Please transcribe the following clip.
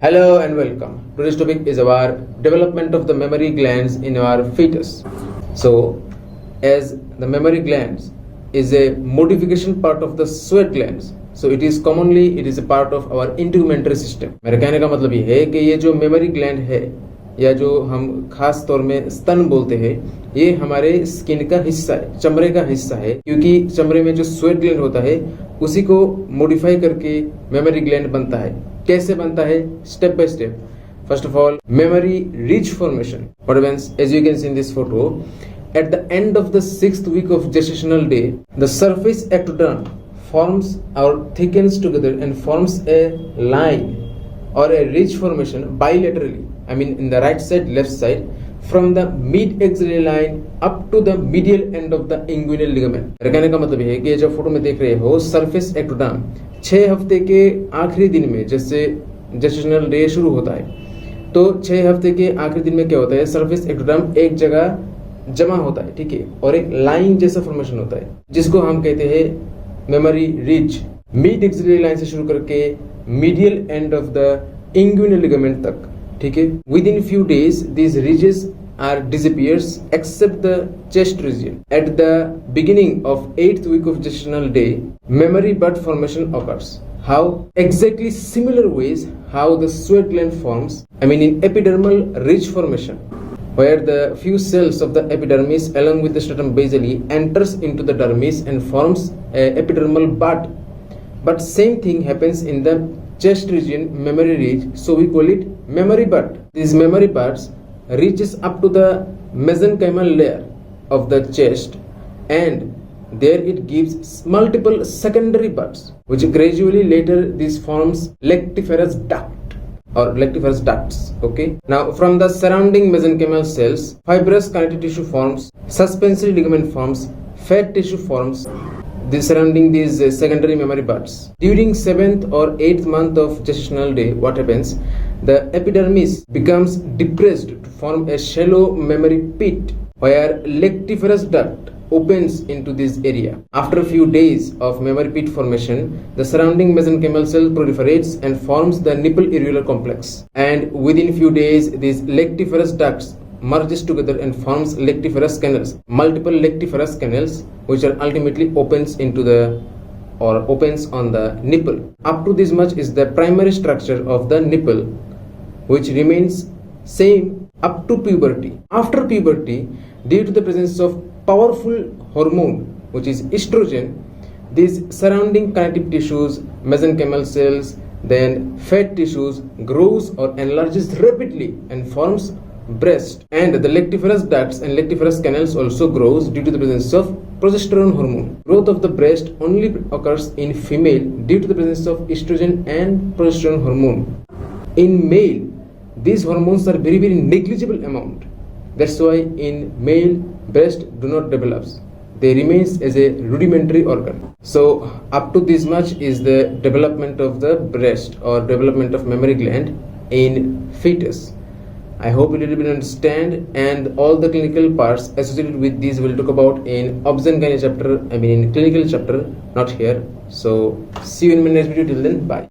Hello and welcome. Today's topic is our development of the mammary glands in our fetus. So, as the mammary glands is a modification part of the sweat glands, so it is a part of our integumentary system. मेरे कहने का मतलब ये है कि ये जो memory gland है या जो हम खास तौर में स्तन बोलते हैं, ये हमारे स्किन का हिस्सा है, चमड़े का हिस्सा है, क्योंकि चमड़े में जो स्वेट ग्लैंड होता है उसी को मॉडिफाई करके मेमोरी ग्लैंड बनता है. कैसे बनता है? Step by step. First of all, memory ridge formation. What happens? As you can see in this photo, at the end of the 6th week of gestational day, the surface ectoderm forms or thickens together and forms a line or a ridge formation bilaterally. I mean, in the right side, left side, from the mid-axillary line up to the medial end of the inguinal ligament. कहने का मतलब है कि ये जो photo में देख रहे हो, सरफेस एक्टोडर्म 6 हफ्ते के आखिरी दिन में, जैसे जेस्टेशनल डे शुरू होता है, तो 6 हफ्ते के आखिरी दिन में क्या होता है, सरफेस एक्टोडर्म एक जगह जमा होता है, ठीक है, और एक लाइन जैसा फॉर्मेशन होता है जिसको हम कहते हैं memory ridge. Mid axillary line से शुरू करके medial end of the inguinal ligament तक, ठीक है. Within few days these ridges are disappears except the chest region. At the beginning of 8th week of gestational day, memory bud formation occurs. How? Exactly similar ways how the sweat gland forms. I mean, in epidermal ridge formation, where the few cells of the epidermis along with the stratum basale enters into the dermis and forms a epidermal bud. But same thing happens in the chest region, memory ridge. So we call it memory bud. These memory buds reaches up to the mesenchymal layer of the chest, and there it gives multiple secondary buds, which gradually later this forms lactiferous duct or lactiferous ducts. Okay, now from the surrounding mesenchymal cells, fibrous connective tissue forms, suspensory ligament forms, fat tissue forms, surrounding these secondary memory buds. During 7th or 8th month of gestational day, what happens? The epidermis becomes depressed to form a shallow memory pit where lactiferous duct opens into this area. After a few days of memory pit formation, the surrounding mesenchymal cell proliferates and forms the nipple areolar complex. And within few days, these lactiferous ducts merges together and forms lactiferous canals, multiple lactiferous canals, which are ultimately opens on the nipple. Up to this much is the primary structure of the nipple, which remains same up to puberty. After puberty, due to the presence of powerful hormone, which is estrogen, these surrounding connective tissues, mesenchymal cells, then fat tissues grows or enlarges rapidly and forms breast, and the lactiferous ducts and lactiferous canals also grows due to the presence of progesterone hormone. Growth of the breast only occurs in female due to the presence of estrogen and progesterone hormone. In male, these hormones are very negligible amount. That's why in male, breast do not develop. They remains as a rudimentary organ. So up to this much is the development of the breast or development of mammary gland in fetus. I hope you did understand, and all the clinical parts associated with these we'll talk about in obs and gynae chapter, in clinical chapter, not here. So see you in my next video. Till then, bye.